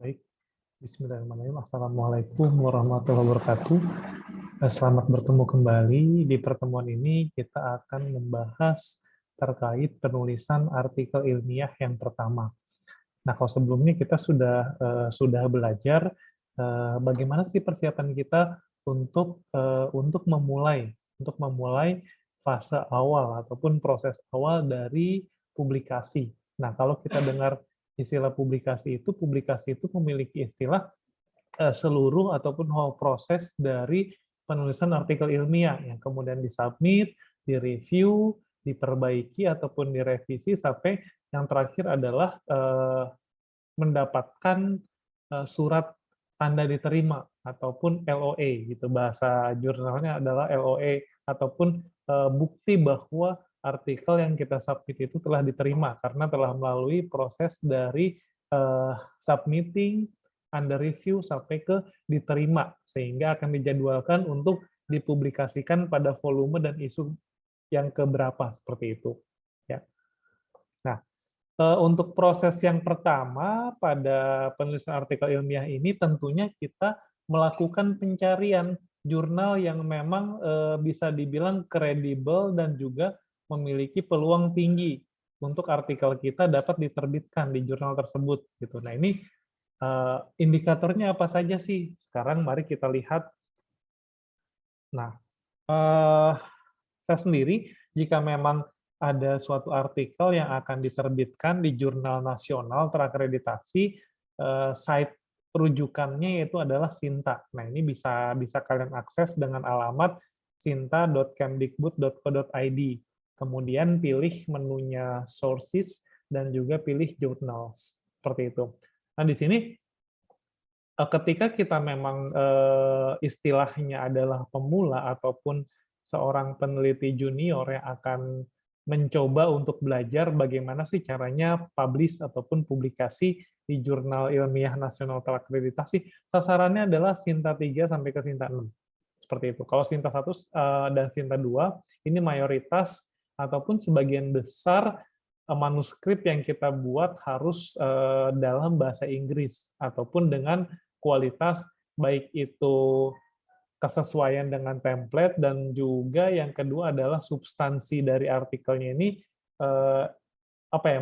Baik, bismillahirrahmanirrahim. Assalamualaikum warahmatullahi wabarakatuh. Selamat bertemu kembali. Di pertemuan ini kita akan membahas terkait penulisan artikel ilmiah yang pertama. Nah, kalau sebelumnya kita sudah belajar bagaimana sih persiapan kita untuk memulai fase awal ataupun proses awal dari publikasi. Nah, kalau kita dengar istilah publikasi itu memiliki istilah seluruh ataupun whole proses dari penulisan artikel ilmiah yang kemudian disubmit, direview, diperbaiki ataupun direvisi sampai yang terakhir adalah mendapatkan surat tanda diterima ataupun LOE gitu, bahasa jurnalnya adalah LOE ataupun bukti bahwa artikel yang kita submit itu telah diterima karena telah melalui proses dari submitting, under review sampai ke diterima, sehingga akan dijadwalkan untuk dipublikasikan pada volume dan isu yang keberapa seperti itu. Ya. Nah, untuk proses yang pertama pada penulisan artikel ilmiah ini tentunya kita melakukan pencarian jurnal yang memang bisa dibilang kredibel dan juga memiliki peluang tinggi untuk artikel kita dapat diterbitkan di jurnal tersebut gitu. Nah, ini indikatornya apa saja sih? Sekarang mari kita lihat. Nah, saya sendiri jika memang ada suatu artikel yang akan diterbitkan di jurnal nasional terakreditasi, site rujukannya yaitu adalah Sinta. Nah, ini bisa kalian akses dengan alamat sinta.kemdikbud.co.id. Kemudian pilih menunya Sources dan juga pilih Journals. Seperti itu. Nah, di sini ketika kita memang istilahnya adalah pemula ataupun seorang peneliti junior yang akan mencoba untuk belajar bagaimana sih caranya publish ataupun publikasi di jurnal ilmiah nasional terakreditasi, sasarannya adalah Sinta 3 sampai ke Sinta 6. Seperti itu. Kalau Sinta 1 dan Sinta 2, ini mayoritas ataupun sebagian besar manuskrip yang kita buat harus dalam bahasa Inggris ataupun dengan kualitas baik itu kesesuaian dengan template dan juga yang kedua adalah substansi dari artikelnya ini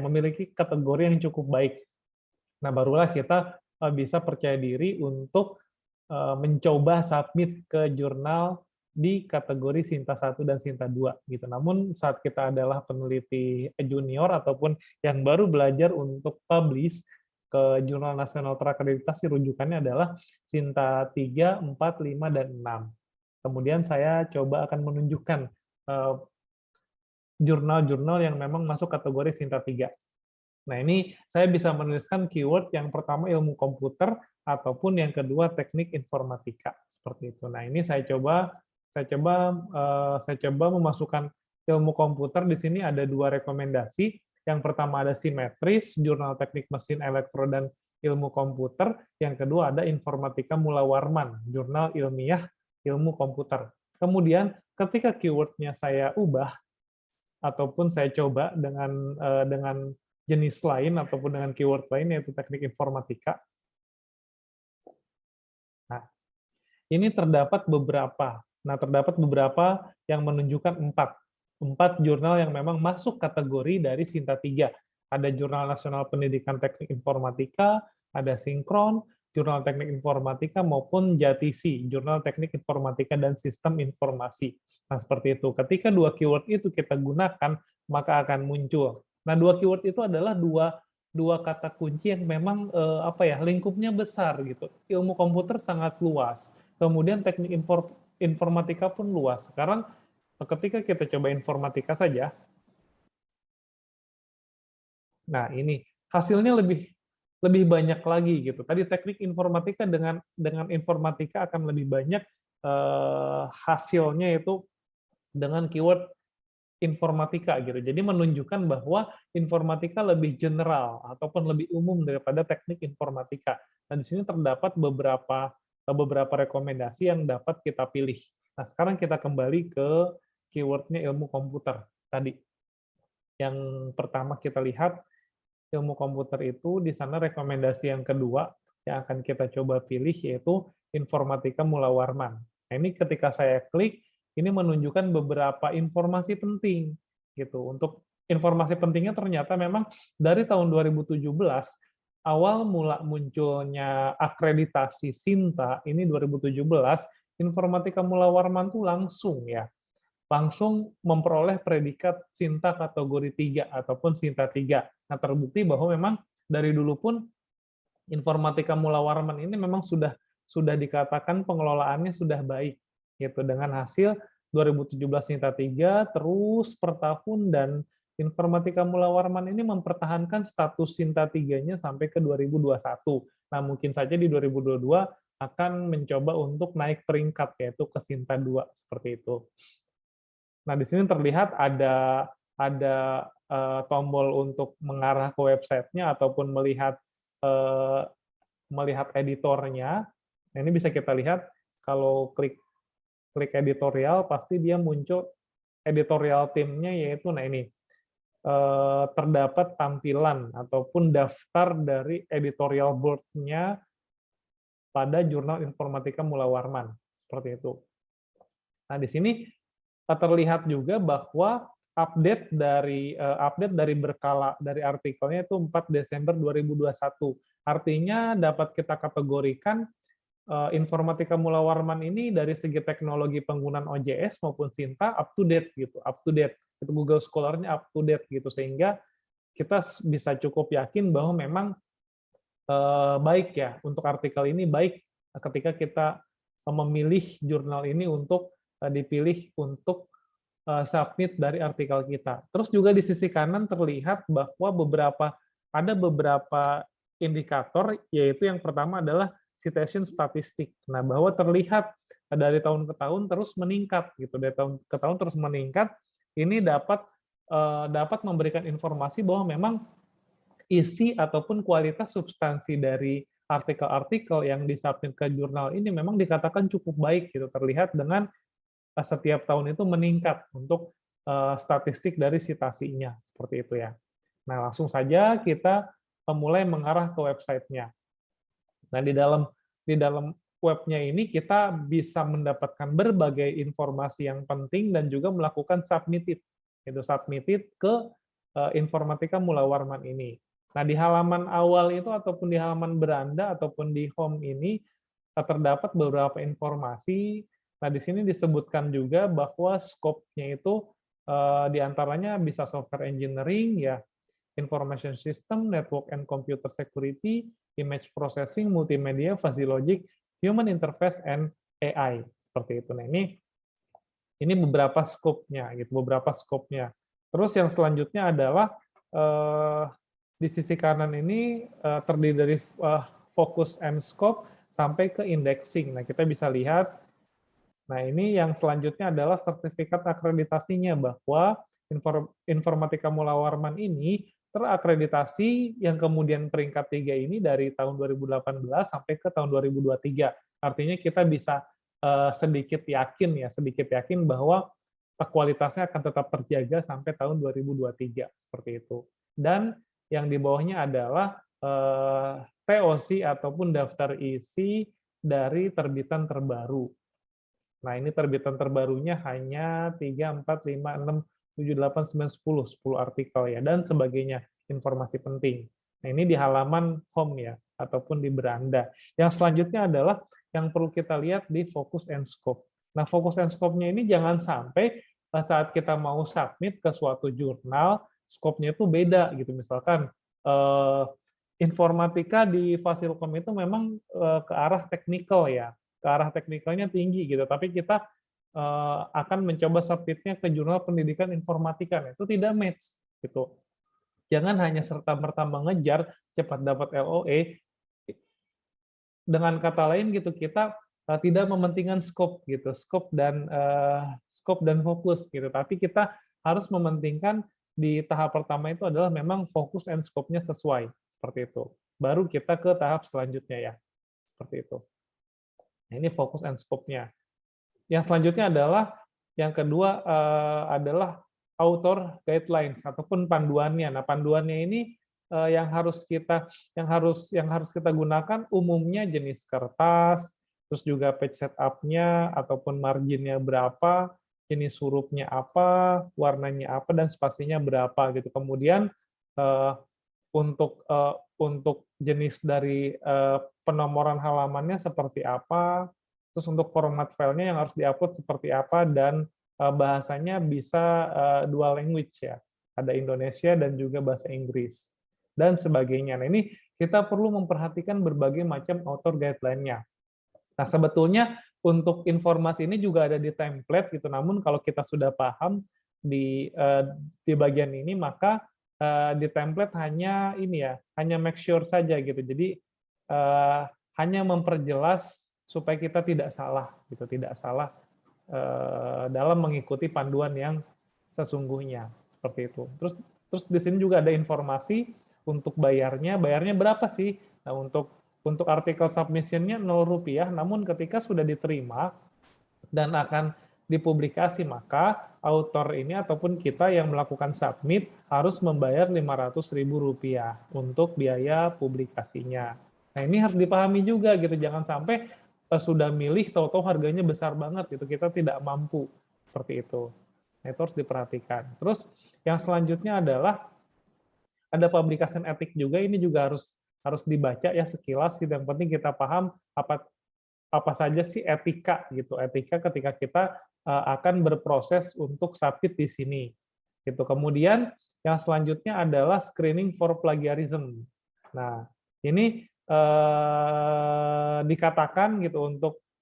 memiliki kategori yang cukup baik. Nah, barulah kita bisa percaya diri untuk mencoba submit ke jurnal di kategori Sinta 1 dan Sinta 2 gitu. Namun saat kita adalah peneliti junior ataupun yang baru belajar untuk publish ke jurnal nasional terakreditasi, rujukannya adalah Sinta 3, 4, 5, dan 6. Kemudian saya coba akan menunjukkan jurnal-jurnal yang memang masuk kategori Sinta 3. Nah, ini saya bisa menuliskan keyword yang pertama ilmu komputer ataupun yang kedua teknik informatika seperti itu. Nah, ini saya coba memasukkan ilmu komputer. Di sini ada dua rekomendasi. Yang pertama ada simetris, jurnal teknik mesin elektro dan ilmu komputer. Yang kedua ada informatika Mula Warman, jurnal ilmiah ilmu komputer. Kemudian ketika keywordnya saya ubah ataupun saya coba dengan jenis lain ataupun dengan keyword lain yaitu teknik informatika. Nah, ini terdapat beberapa. Nah, terdapat beberapa yang menunjukkan empat jurnal yang memang masuk kategori dari Sinta 3. Ada Jurnal Nasional Pendidikan Teknik Informatika, ada Sinkron, Jurnal Teknik Informatika, maupun JATISI, Jurnal Teknik Informatika dan Sistem Informasi. Nah, seperti itu. Ketika dua keyword itu kita gunakan, maka akan muncul. Nah, dua keyword itu adalah dua kata kunci yang memang lingkupnya besar gitu. Ilmu komputer sangat luas. Kemudian teknik informatika pun luas. Sekarang ketika kita coba informatika saja, nah ini hasilnya lebih banyak lagi gitu. Tadi teknik informatika dengan informatika akan lebih banyak hasilnya itu dengan keyword informatika gitu. Jadi menunjukkan bahwa informatika lebih general ataupun lebih umum daripada teknik informatika. Nah, di sini terdapat beberapa rekomendasi yang dapat kita pilih. Nah, sekarang kita kembali ke keywordnya ilmu komputer tadi. Yang pertama kita lihat ilmu komputer itu di sana rekomendasi yang kedua yang akan kita coba pilih, yaitu Informatika Mula Warman. Nah, ini ketika saya klik, ini menunjukkan beberapa informasi penting gitu. Untuk informasi pentingnya ternyata memang dari tahun 2017 awal mula munculnya akreditasi Sinta ini 2017, Informatika Mula Warman tuh langsung memperoleh predikat Sinta kategori 3 ataupun Sinta 3. Nah, terbukti bahwa memang dari dulu pun Informatika Mula Warman ini memang sudah dikatakan pengelolaannya sudah baik gitu, dengan hasil 2017 Sinta 3 terus per tahun, dan Informatika Mula Warman ini mempertahankan status Sinta 3-nya sampai ke 2021. Nah, mungkin saja di 2022 akan mencoba untuk naik peringkat, yaitu ke Sinta 2, seperti itu. Nah, di sini terlihat ada tombol untuk mengarah ke websitenya ataupun melihat editornya. Nah, ini bisa kita lihat kalau klik editorial, pasti dia muncul editorial timnya, yaitu nah ini terdapat tampilan ataupun daftar dari editorial board-nya pada jurnal Informatika Mula Warman, seperti itu. Nah, di sini terlihat juga bahwa update dari berkala dari artikelnya itu 4 Desember 2021. Artinya dapat kita kategorikan Informatika Mula Warman ini dari segi teknologi penggunaan OJS maupun Sinta up to date gitu, up to date. Itu Google Scholar-nya up to date gitu, sehingga kita bisa cukup yakin bahwa memang baik ya, untuk artikel ini baik ketika kita memilih jurnal ini untuk dipilih untuk submit dari artikel kita. Terus juga di sisi kanan terlihat bahwa ada beberapa indikator, yaitu yang pertama adalah citation statistik. Nah, bahwa terlihat dari tahun ke tahun terus meningkat gitu, dari tahun ke tahun terus meningkat. Ini dapat memberikan informasi bahwa memang isi ataupun kualitas substansi dari artikel-artikel yang disubmit ke jurnal ini memang dikatakan cukup baik gitu, terlihat dengan setiap tahun itu meningkat untuk statistik dari citasinya, seperti itu ya. Nah, langsung saja kita mulai mengarah ke websitenya. Nah, di dalam webnya ini kita bisa mendapatkan berbagai informasi yang penting dan juga melakukan submitted ke Informatika Mula Warman ini. Nah, di halaman awal itu ataupun di halaman beranda ataupun di home ini terdapat beberapa informasi. Nah, di sini disebutkan juga bahwa skopnya itu diantaranya bisa software engineering, ya, information system, network and computer security, image processing, multimedia, fuzzy logic, human interface, and AI. Seperti itu. Nah, ini beberapa skopnya, gitu, beberapa skopnya. Terus yang selanjutnya adalah di sisi kanan ini terdiri dari focus and scope sampai ke indexing. Nah, kita bisa lihat. Nah, ini yang selanjutnya adalah sertifikat akreditasinya, bahwa Informatika Mula Warman ini terakreditasi yang kemudian peringkat 3 ini dari tahun 2018 sampai ke tahun 2023. Artinya kita bisa sedikit yakin bahwa kualitasnya akan tetap terjaga sampai tahun 2023, seperti itu. Dan yang di bawahnya adalah TOC ataupun daftar isi dari terbitan terbaru. Nah, ini terbitan terbarunya hanya 3, 4, 5, 6, 7, 8, 9, 10 artikel ya, dan sebagainya, informasi penting. Nah, ini di halaman home ya, ataupun di beranda. Yang selanjutnya adalah yang perlu kita lihat di focus and scope. Nah, focus and scope-nya ini jangan sampai saat kita mau submit ke suatu jurnal, scope-nya itu beda gitu. Misalkan informatika di Fasilkom itu memang ke arah teknikal ya, ke arah teknikalnya tinggi gitu, tapi kita akan mencoba submitnya ke jurnal pendidikan informatika, itu tidak match gitu. Jangan hanya serta-merta mengejar cepat dapat LOE. Dengan kata lain gitu, kita tidak mementingkan scope gitu, scope dan fokus gitu, tapi kita harus mementingkan di tahap pertama itu adalah memang fokus and scope-nya sesuai, seperti itu. Baru kita ke tahap selanjutnya ya, seperti itu. Nah, ini fokus and scope-nya. Yang selanjutnya adalah, yang kedua adalah author guidelines ataupun panduannya. Nah, panduannya ini yang harus kita gunakan umumnya jenis kertas, terus juga page setup-nya ataupun marginnya berapa, jenis hurufnya apa, warnanya apa, dan spasinya berapa gitu. Kemudian eh, untuk jenis dari penomoran halamannya seperti apa, terus untuk format filenya yang harus diupload seperti apa, dan bahasanya bisa dual language ya, ada Indonesia dan juga bahasa Inggris dan sebagainya. Nah, ini kita perlu memperhatikan berbagai macam author guideline-nya. Nah, sebetulnya untuk informasi ini juga ada di template gitu. Namun kalau kita sudah paham di bagian ini, maka di template hanya ini ya, hanya make sure saja gitu. Jadi hanya memperjelas supaya kita tidak salah gitu, tidak salah dalam mengikuti panduan yang sesungguhnya seperti itu. Terus di sini juga ada informasi untuk bayarnya berapa sih? Nah, untuk artikel submission-nya Rp0, namun ketika sudah diterima dan akan dipublikasi, maka author ini ataupun kita yang melakukan submit harus membayar Rp500.000 untuk biaya publikasinya. Nah, ini harus dipahami juga gitu, jangan sampai sudah milih tahu-tahu harganya besar banget gitu, kita tidak mampu seperti itu. Nah, itu harus diperhatikan. Terus yang selanjutnya adalah ada publication etik juga, ini juga harus dibaca ya sekilas gitu. Yang penting kita paham apa saja sih etika gitu. Etika ketika kita akan berproses untuk submit di sini. Gitu. Kemudian yang selanjutnya adalah screening for plagiarism. Nah, ini dikatakan gitu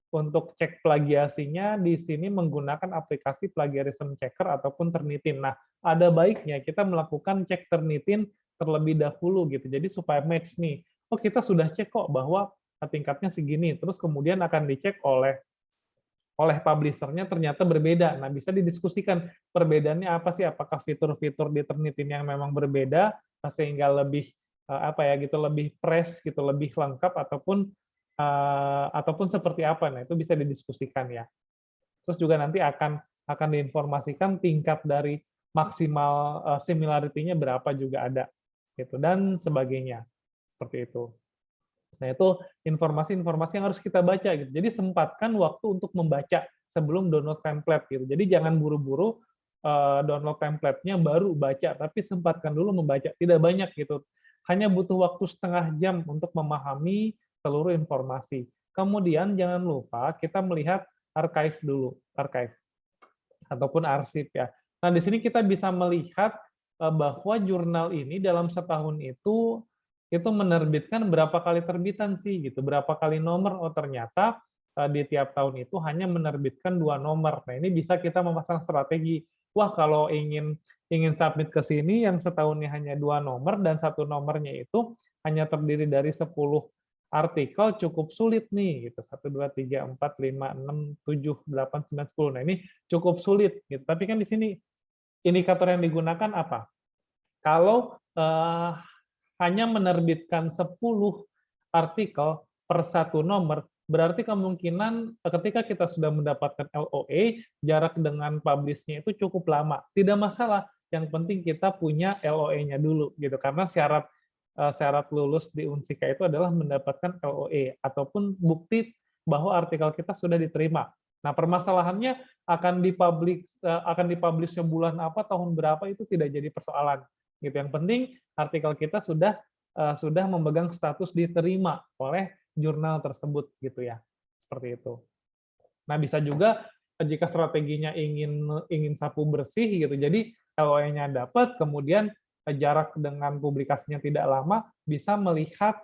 untuk cek plagiasinya di sini menggunakan aplikasi plagiarism checker ataupun Turnitin. Nah, ada baiknya kita melakukan cek Turnitin terlebih dahulu gitu. Jadi supaya match nih. Oh, kita sudah cek kok bahwa tingkatnya segini. Terus kemudian akan dicek oleh publisher-nya ternyata berbeda. Nah, bisa didiskusikan perbedaannya apa sih? Apakah fitur-fitur di Turnitin yang memang berbeda sehingga lebih apa ya gitu, lebih fresh gitu, lebih lengkap, ataupun seperti apa. Nah, itu bisa didiskusikan ya. Terus juga nanti akan diinformasikan tingkat dari maksimal similarity-nya berapa juga ada gitu, dan sebagainya. Seperti itu. Nah, itu informasi-informasi yang harus kita baca gitu. Jadi sempatkan waktu untuk membaca sebelum download template gitu. Jadi jangan buru-buru download template-nya baru baca, tapi sempatkan dulu membaca. Tidak banyak gitu. Hanya butuh waktu setengah jam untuk memahami seluruh informasi. Kemudian jangan lupa kita melihat archive dulu, archive ataupun arsip ya. Nah, di sini kita bisa melihat bahwa jurnal ini dalam setahun itu menerbitkan berapa kali terbitan sih gitu, berapa kali nomor. Oh, ternyata di tiap tahun itu hanya menerbitkan 2 nomor. Nah, ini bisa kita memasang strategi. Wah, kalau ingin submit ke sini yang setahunnya hanya 2 nomor dan satu nomornya itu hanya terdiri dari 10 artikel, cukup sulit nih gitu. 1 2 3 4 5 6 7 8 9 10. Nah, ini cukup sulit gitu. Tapi kan di sini indikator yang digunakan apa? Kalau hanya menerbitkan 10 artikel per satu nomor, berarti kemungkinan ketika kita sudah mendapatkan LOA, jarak dengan publish-nya itu cukup lama. Tidak masalah, yang penting kita punya LOA-nya dulu gitu. Karena syarat lulus di Unsika itu adalah mendapatkan LOA ataupun bukti bahwa artikel kita sudah diterima. Nah, permasalahannya akan dipublish sebulan apa, tahun berapa, itu tidak jadi persoalan. Gitu. Yang penting artikel kita sudah memegang status diterima oleh jurnal tersebut gitu ya. Seperti itu. Nah, bisa juga jika strateginya ingin sapu bersih gitu. Jadi LOE-nya dapat, kemudian jarak dengan publikasinya tidak lama, bisa melihat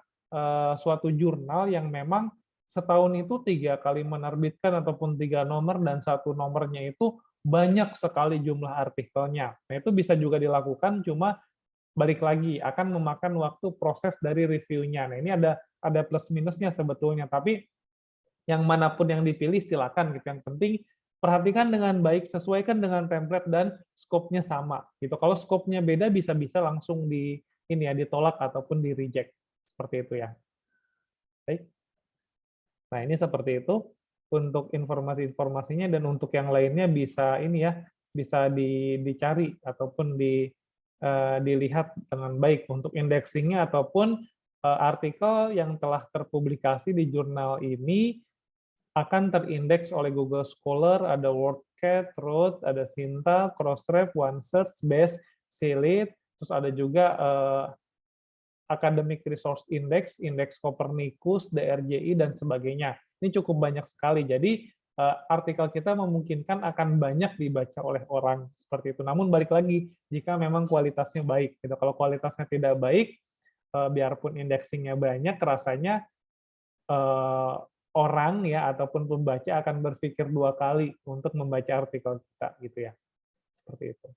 suatu jurnal yang memang setahun itu 3 kali menerbitkan ataupun 3 nomor, dan satu nomornya itu banyak sekali jumlah artikelnya. Nah, itu bisa juga dilakukan, cuma balik lagi akan memakan waktu proses dari reviewnya. Nah, ini ada plus minusnya sebetulnya, tapi yang manapun yang dipilih silakan gitu. Yang penting perhatikan dengan baik, sesuaikan dengan template dan skopnya sama gitu. Kalau skopnya beda bisa-bisa langsung ditolak ataupun di reject. Seperti itu ya. Baik. Nah, ini seperti itu untuk informasi-informasinya, dan untuk yang lainnya bisa bisa dicari ataupun dilihat dengan baik untuk indexingnya ataupun artikel yang telah terpublikasi di jurnal ini akan terindeks oleh Google Scholar, ada WordCat, Root, ada Sinta, Crossref, OneSearch, Best, Selit, terus ada juga Academic Resource Index, Indeks Copernicus, DRJI, dan sebagainya. Ini cukup banyak sekali. Jadi artikel kita memungkinkan akan banyak dibaca oleh orang seperti itu. Namun balik lagi, jika memang kualitasnya baik. Gitu. Kalau kualitasnya tidak baik, biarpun indexingnya banyak, rasanya orang ya ataupun pembaca akan berpikir 2 kali untuk membaca artikel kita, gitu ya. Seperti itu.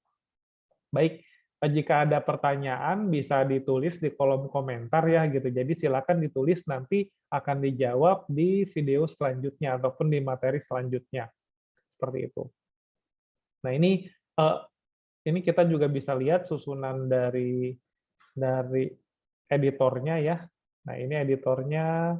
Baik, jika ada pertanyaan bisa ditulis di kolom komentar ya gitu. Jadi silakan ditulis, nanti akan dijawab di video selanjutnya ataupun di materi selanjutnya. Seperti itu. Nah, ini kita juga bisa lihat susunan dari editornya ya. Nah, ini editornya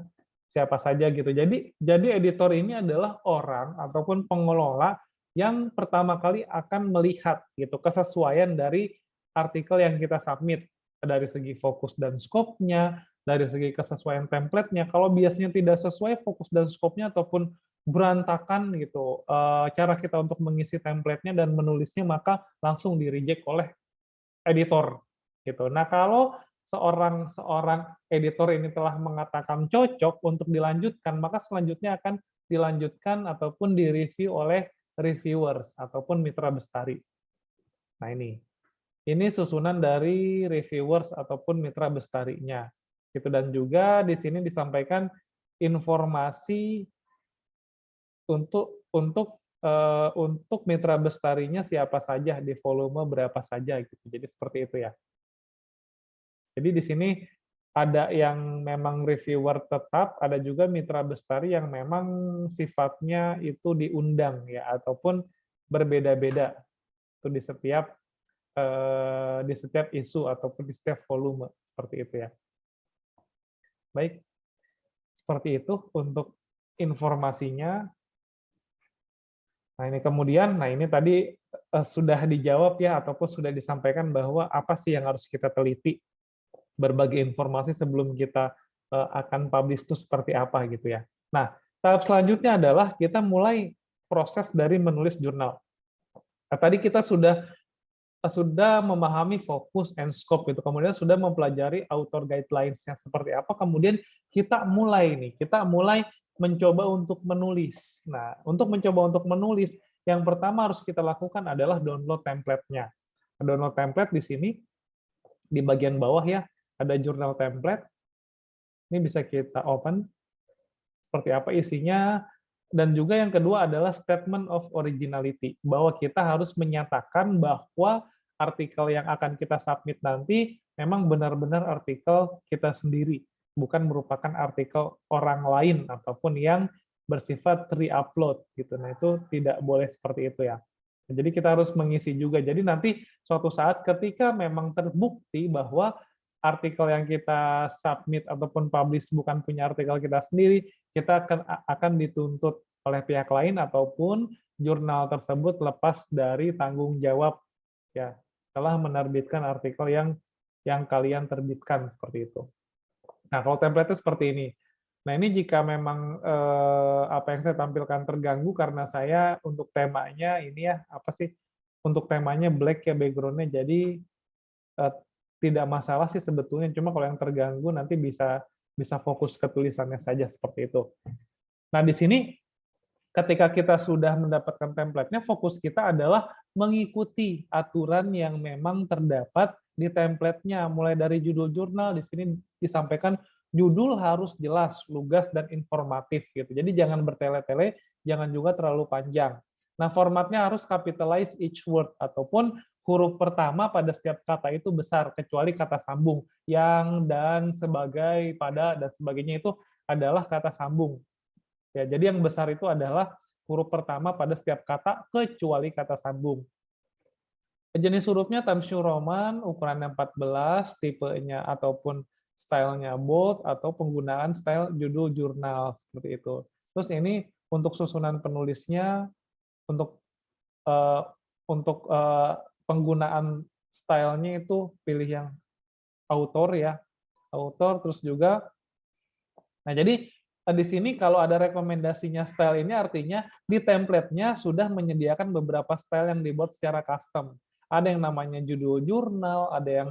siapa saja gitu. Jadi editor ini adalah orang ataupun pengelola yang pertama kali akan melihat gitu kesesuaian dari artikel yang kita submit dari segi fokus dan skopnya, dari segi kesesuaian template-nya. Kalau biasanya tidak sesuai fokus dan skopnya ataupun berantakan gitu cara kita untuk mengisi template-nya dan menulisnya, maka langsung di-reject oleh editor gitu. Nah, kalau seorang editor ini telah mengatakan cocok untuk dilanjutkan, maka selanjutnya akan dilanjutkan ataupun direview oleh reviewers ataupun mitra bestari. Nah, ini susunan dari reviewers ataupun mitra bestarinya. Gitu. Dan juga di sini disampaikan informasi untuk mitra bestarinya siapa saja, di volume berapa saja gitu. Jadi seperti itu ya. Jadi di sini ada yang memang reviewer tetap, ada juga mitra bestari yang memang sifatnya itu diundang ya ataupun berbeda-beda itu di setiap isu ataupun di setiap volume seperti itu ya. Baik, seperti itu untuk informasinya. Nah, ini kemudian, ini tadi sudah dijawab ya ataupun sudah disampaikan bahwa apa sih yang harus kita teliti, berbagai informasi sebelum kita akan publish itu seperti apa gitu ya. Nah, tahap selanjutnya adalah kita mulai proses dari menulis jurnal. Nah, tadi kita sudah memahami fokus and scope itu, kemudian sudah mempelajari author guidelines-nya seperti apa, kemudian kita mulai mencoba untuk menulis. Nah, untuk mencoba untuk menulis, yang pertama harus kita lakukan adalah download template-nya. Download template di sini, di bagian bawah ya, ada jurnal template. Ini bisa kita open. Seperti apa isinya. Dan juga yang kedua adalah statement of originality, bahwa kita harus menyatakan bahwa artikel yang akan kita submit nanti memang benar-benar artikel kita sendiri, bukan merupakan artikel orang lain ataupun yang bersifat re-upload gitu. Nah, itu tidak boleh seperti itu ya. Jadi kita harus mengisi juga. Jadi nanti suatu saat ketika memang terbukti bahwa artikel yang kita submit ataupun publish bukan punya artikel kita sendiri, kita akan dituntut oleh pihak lain ataupun jurnal tersebut lepas dari tanggung jawab ya telah menerbitkan artikel yang kalian terbitkan seperti itu. Nah, kalau template-nya seperti ini. Nah, ini jika memang apa yang saya tampilkan terganggu karena saya untuk temanya ini ya apa sih? Untuk temanya black ya background-nya, jadi tidak masalah sih sebetulnya, cuma kalau yang terganggu nanti bisa fokus ke tulisannya saja seperti itu. Nah, di sini ketika kita sudah mendapatkan template-nya, fokus kita adalah mengikuti aturan yang memang terdapat di template-nya. Mulai dari judul jurnal, di sini disampaikan judul harus jelas, lugas, dan informatif. Gitu. Jadi jangan bertele-tele, jangan juga terlalu panjang. Nah, formatnya harus capitalize each word, ataupun huruf pertama pada setiap kata itu besar, kecuali kata sambung. Yang, dan, sebagai, pada, dan sebagainya itu adalah kata sambung. Ya, jadi yang besar itu adalah huruf pertama pada setiap kata, kecuali kata sambung. Jenis hurufnya Times New Roman, ukurannya 14, tipenya ataupun stylenya bold, atau penggunaan style judul jurnal, seperti itu. Terus ini untuk susunan penulisnya, untuk penggunaan stylenya itu pilih yang author ya, author, terus juga, nah jadi di sini kalau ada rekomendasinya style ini artinya di template-nya sudah menyediakan beberapa style yang dibuat secara custom. Ada yang namanya judul jurnal, ada yang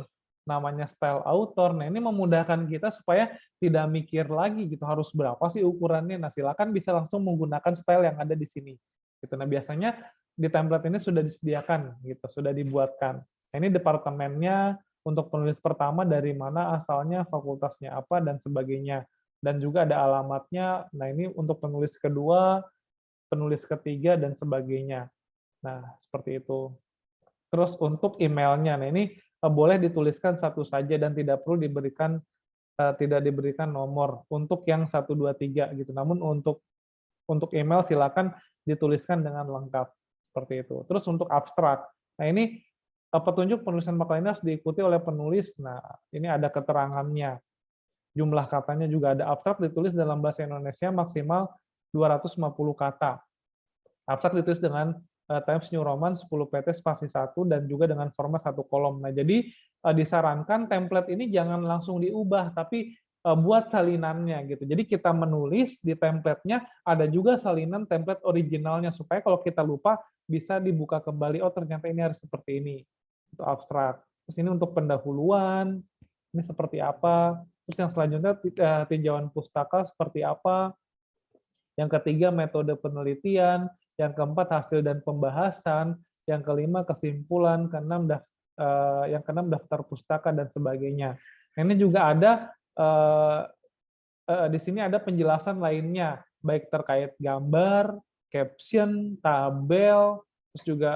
namanya style author. Nah, ini memudahkan kita supaya tidak mikir lagi gitu harus berapa sih ukurannya. Nah, silakan bisa langsung menggunakan style yang ada di sini. Gitu. Nah, biasanya di template ini sudah disediakan gitu, sudah dibuatkan. Nah, ini departemennya untuk penulis pertama dari mana asalnya, fakultasnya apa dan sebagainya. Dan juga ada alamatnya. Nah, ini untuk penulis kedua, penulis ketiga, dan sebagainya. Nah, seperti itu. Terus untuk emailnya, nah ini boleh dituliskan satu saja dan tidak perlu tidak diberikan nomor untuk yang 1, 2, 3 gitu. Namun untuk email silakan dituliskan dengan lengkap seperti itu. Terus untuk abstrak, nah ini petunjuk penulisan makalah ini harus diikuti oleh penulis. Nah, ini ada keterangannya. Jumlah katanya juga ada. Abstrak ditulis dalam bahasa Indonesia maksimal 250 kata. Abstrak ditulis dengan Times New Roman 10 PT spasi 1 dan juga dengan format 1 kolom. Nah, jadi disarankan template ini jangan langsung diubah, tapi buat salinannya gitu. Jadi kita menulis di template-nya ada juga salinan template originalnya supaya kalau kita lupa bisa dibuka kembali, oh ternyata ini harus seperti ini. Itu abstrak. Terus ini untuk pendahuluan, ini seperti apa. Terus yang selanjutnya tinjauan pustaka seperti apa. Yang ketiga metode penelitian, yang keempat hasil dan pembahasan, yang kelima kesimpulan, yang keenam daftar pustaka dan sebagainya. Ini juga ada di sini ada penjelasan lainnya, baik terkait gambar, caption, tabel, terus juga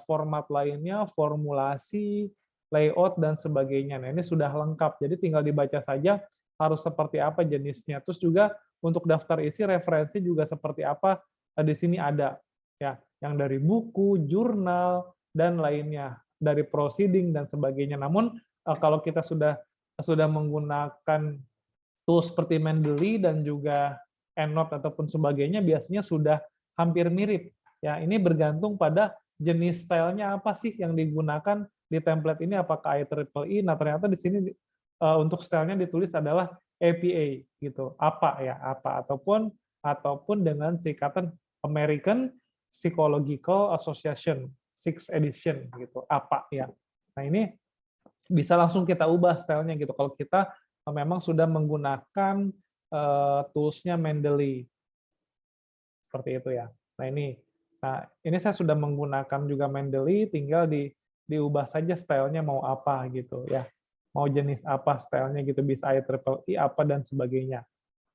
format lainnya, formulasi, layout dan sebagainya. Nah, ini sudah lengkap. Jadi tinggal dibaca saja harus seperti apa jenisnya. Terus juga untuk daftar isi referensi juga seperti apa di sini ada ya, yang dari buku, jurnal dan lainnya, dari proceeding dan sebagainya. Namun kalau kita sudah menggunakan tools seperti Mendeley dan juga EndNote ataupun sebagainya biasanya sudah hampir mirip. Ya, ini bergantung pada jenis stylenya apa sih yang digunakan di template ini, apakah IEEE. Nah, ternyata di sini untuk stylenya ditulis adalah APA gitu. Apa ya, apa ataupun dengan singkatan American Psychological Association 6th edition gitu. Apa ya. Nah, ini bisa langsung kita ubah stylenya gitu kalau kita memang sudah menggunakan tools-nya Mendeley. Seperti itu ya. Nah, ini saya sudah menggunakan juga Mendeley, tinggal diubah saja stylenya mau apa gitu ya. Mau jenis apa stylenya gitu, bisa IEEE apa dan sebagainya.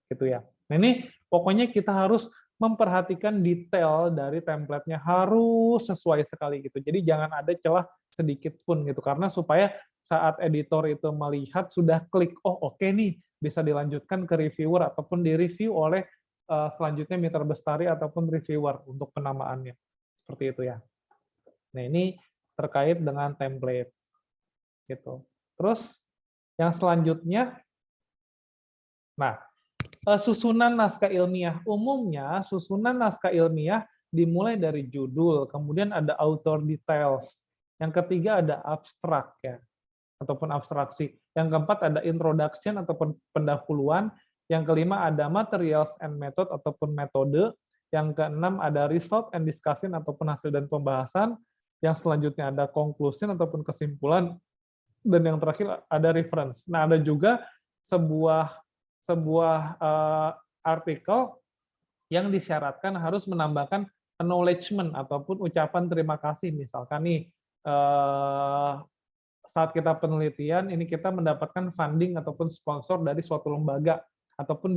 Gitu ya. Nah, ini pokoknya kita harus memperhatikan detail dari template-nya, harus sesuai sekali gitu. Jadi jangan ada celah sedikit pun gitu, karena supaya saat editor itu melihat sudah klik, oh oke nih, bisa dilanjutkan ke reviewer ataupun direview oleh selanjutnya Mitra Bestari ataupun reviewer untuk penamaannya. Seperti itu ya. Nah, ini terkait dengan template. Gitu. Terus yang selanjutnya, nah, susunan naskah ilmiah. Umumnya susunan naskah ilmiah dimulai dari judul, kemudian ada author details. Yang ketiga ada abstrak ya, ataupun abstraksi. Yang keempat ada introduction ataupun pendahuluan. Yang kelima ada materials and method ataupun metode. Yang keenam ada result and discussion ataupun hasil dan pembahasan. Yang selanjutnya ada conclusion ataupun kesimpulan. Dan yang terakhir ada reference. Nah, ada juga sebuah artikel yang disyaratkan harus menambahkan acknowledgement ataupun ucapan terima kasih. Misalkan nih, saat kita penelitian, ini kita mendapatkan funding ataupun sponsor dari suatu lembaga, ataupun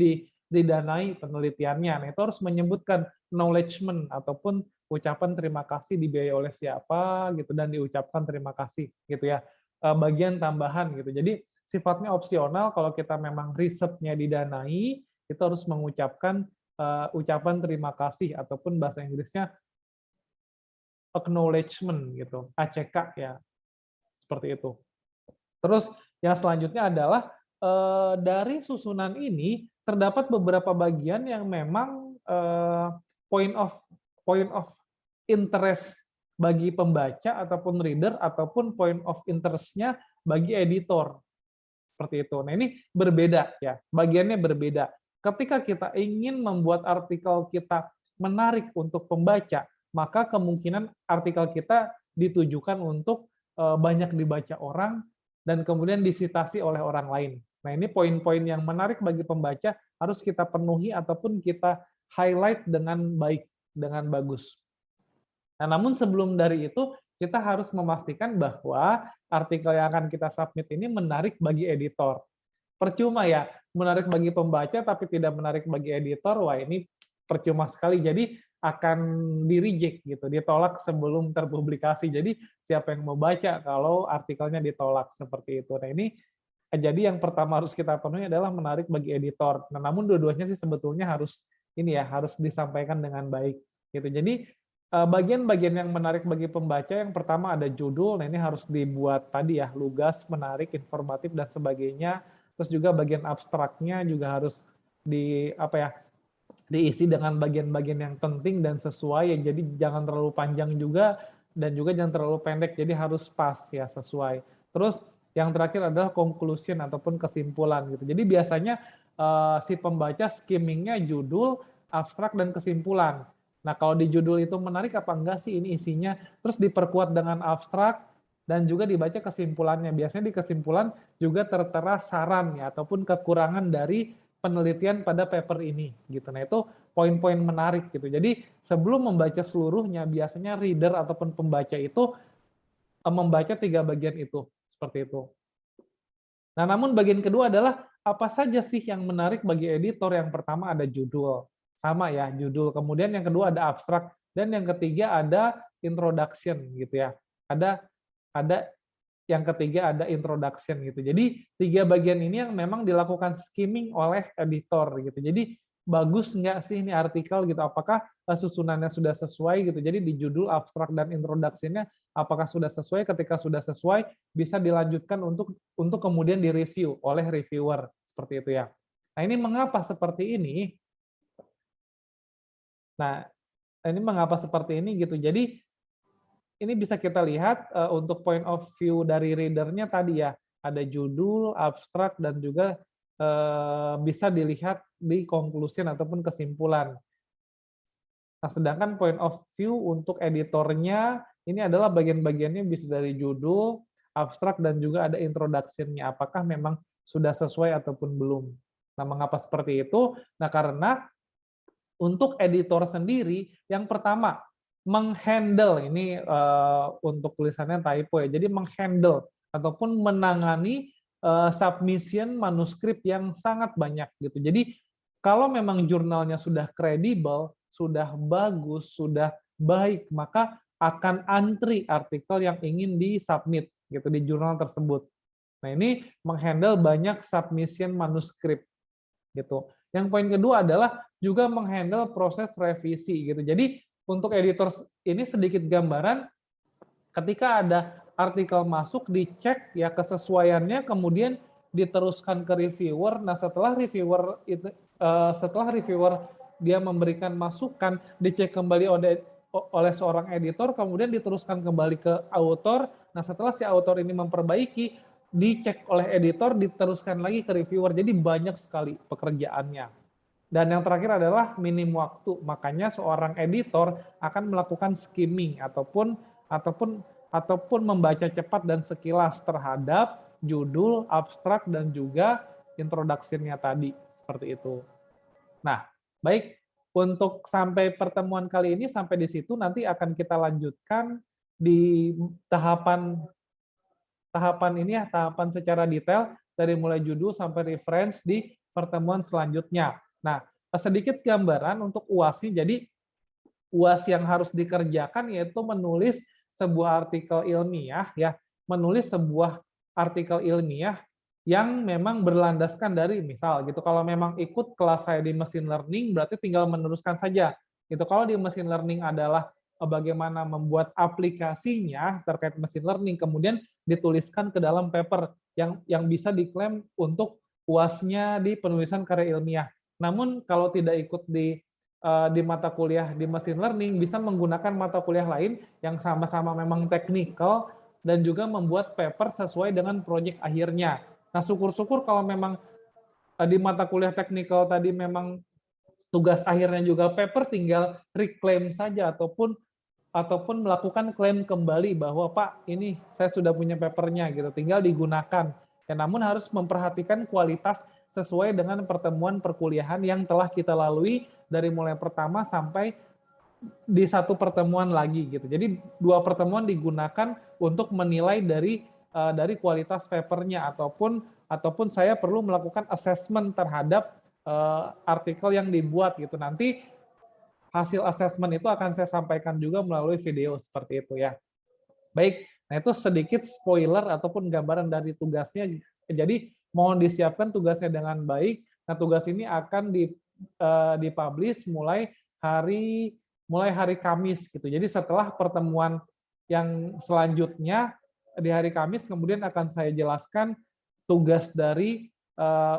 didanai penelitiannya. Nah, itu harus menyebutkan acknowledgement ataupun ucapan terima kasih dibiayai oleh siapa, gitu, dan diucapkan terima kasih, gitu ya. Bagian tambahan, gitu. Jadi, sifatnya opsional kalau kita memang risetnya didanai, itu harus mengucapkan ucapan terima kasih ataupun bahasa Inggrisnya acknowledgement gitu, ACK ya. Seperti itu. Terus yang selanjutnya adalah dari susunan ini terdapat beberapa bagian yang memang point of interest bagi pembaca ataupun reader ataupun point of interest-nya bagi editor. Seperti itu. Nah, ini berbeda ya, bagiannya berbeda. Ketika kita ingin membuat artikel kita menarik untuk pembaca, maka kemungkinan artikel kita ditujukan untuk banyak dibaca orang dan kemudian disitasi oleh orang lain. Nah, ini poin-poin yang menarik bagi pembaca harus kita penuhi ataupun kita highlight dengan baik, dengan bagus. Nah, namun sebelum dari itu, kita harus memastikan bahwa artikel yang akan kita submit ini menarik bagi editor. Percuma ya, menarik bagi pembaca tapi tidak menarik bagi editor, wah ini percuma sekali. Jadi akan di-reject gitu, ditolak sebelum terpublikasi. Jadi siapa yang mau baca kalau artikelnya ditolak seperti itu. Nah, ini jadi yang pertama harus kita penuhi adalah menarik bagi editor. Nah, namun dua-duanya sih sebetulnya harus ini ya, harus disampaikan dengan baik gitu. Jadi bagian-bagian yang menarik bagi pembaca yang pertama ada judul, nah ini harus dibuat tadi ya, lugas, menarik, informatif dan sebagainya. Terus juga bagian abstraknya juga harus diisi dengan bagian-bagian yang penting dan sesuai ya. Jadi jangan terlalu panjang juga dan juga jangan terlalu pendek. Jadi harus pas ya, sesuai. Terus yang terakhir adalah conclusion ataupun kesimpulan gitu. Jadi biasanya si pembaca skimmingnya judul, abstrak dan kesimpulan. Nah, kalau di judul itu menarik apa enggak sih ini isinya, terus diperkuat dengan abstrak dan juga dibaca kesimpulannya. Biasanya di kesimpulan juga tertera saran ya ataupun kekurangan dari penelitian pada paper ini gitu. Nah, itu poin-poin menarik gitu. Jadi, sebelum membaca seluruhnya biasanya reader ataupun pembaca itu membaca 3 bagian itu, seperti itu. Nah, namun bagian kedua adalah apa saja sih yang menarik bagi editor? Yang pertama ada judul, sama ya, judul. Kemudian yang kedua ada abstrak dan yang ketiga ada introduction gitu ya. Ada yang ketiga ada introduction gitu. Jadi 3 bagian ini yang memang dilakukan skimming oleh editor gitu. Jadi bagus nggak sih ini artikel gitu? Apakah susunannya sudah sesuai gitu? Jadi di judul, abstrak dan introduction-nya apakah sudah sesuai? Ketika sudah sesuai bisa dilanjutkan untuk kemudian direview oleh reviewer seperti itu ya. Nah, ini mengapa seperti ini? Nah, ini mengapa seperti ini gitu. Jadi ini bisa kita lihat untuk point of view dari reader-nya tadi ya, ada judul, abstrak, dan juga bisa dilihat di conclusion ataupun kesimpulan. Nah, sedangkan point of view untuk editornya, ini adalah bagian-bagiannya bisa dari judul, abstrak, dan juga ada introduction-nya. Apakah memang sudah sesuai ataupun belum. Nah, mengapa seperti itu? Nah, karena untuk editor sendiri, yang pertama, menghandle, ini untuk tulisannya typo ya, jadi menghandle ataupun menangani submission manuskrip yang sangat banyak gitu. Jadi kalau memang jurnalnya sudah kredibel, sudah bagus, sudah baik, maka akan antri artikel yang ingin disubmit gitu di jurnal tersebut. Nah, ini menghandle banyak submission manuskrip gitu. Yang poin kedua adalah juga menghandle proses revisi gitu. Jadi untuk editor ini sedikit gambaran ketika ada artikel masuk dicek ya kesesuaiannya kemudian diteruskan ke reviewer. Nah, setelah reviewer dia memberikan masukan dicek kembali oleh seorang editor kemudian diteruskan kembali ke author. Nah, setelah si author ini memperbaiki dicek oleh editor, diteruskan lagi ke reviewer. Jadi banyak sekali pekerjaannya. Dan yang terakhir adalah minim waktu. Makanya seorang editor akan melakukan skimming ataupun membaca cepat dan sekilas terhadap judul, abstrak, dan juga introduction-nya tadi. Seperti itu. Nah, baik. Untuk sampai pertemuan kali ini, sampai di situ nanti akan kita lanjutkan di tahapan ini ya, tahapan secara detail dari mulai judul sampai reference di pertemuan selanjutnya. Nah, sedikit gambaran untuk UAS-nya. Jadi UAS yang harus dikerjakan yaitu menulis sebuah artikel ilmiah ya, menulis sebuah artikel ilmiah yang memang berlandaskan dari misal gitu. Kalau memang ikut kelas saya di machine learning berarti tinggal meneruskan saja. Gitu. Kalau di machine learning adalah bagaimana membuat aplikasinya terkait machine learning kemudian dituliskan ke dalam paper yang bisa diklaim untuk UAS-nya di penulisan karya ilmiah. Namun kalau tidak ikut di di mata kuliah di machine learning bisa menggunakan mata kuliah lain yang sama-sama memang teknikal dan juga membuat paper sesuai dengan proyek akhirnya. Nah, syukur-syukur kalau memang di mata kuliah teknikal tadi memang tugas akhirnya juga paper, tinggal reclaim saja ataupun melakukan klaim kembali bahwa Pak, ini saya sudah punya papernya gitu, tinggal digunakan. Ya, namun harus memperhatikan kualitas sesuai dengan pertemuan perkuliahan yang telah kita lalui dari mulai pertama sampai di satu pertemuan lagi gitu. Jadi 2 pertemuan digunakan untuk menilai dari kualitas papernya ataupun saya perlu melakukan assessment terhadap artikel yang dibuat gitu. Nanti hasil assessment itu akan saya sampaikan juga melalui video seperti itu ya. Baik, nah itu sedikit spoiler ataupun gambaran dari tugasnya. Jadi mohon disiapkan tugasnya dengan baik. Nah, tugas ini akan dipublish mulai hari Kamis gitu. Jadi setelah pertemuan yang selanjutnya di hari Kamis, kemudian akan saya jelaskan tugas dari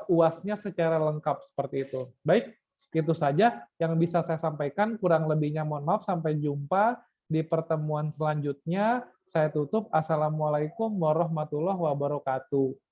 UAS-nya secara lengkap seperti itu. Baik, itu saja yang bisa saya sampaikan. Kurang lebihnya mohon maaf. Sampai jumpa di pertemuan selanjutnya. Saya tutup. Assalamualaikum warahmatullahi wabarakatuh.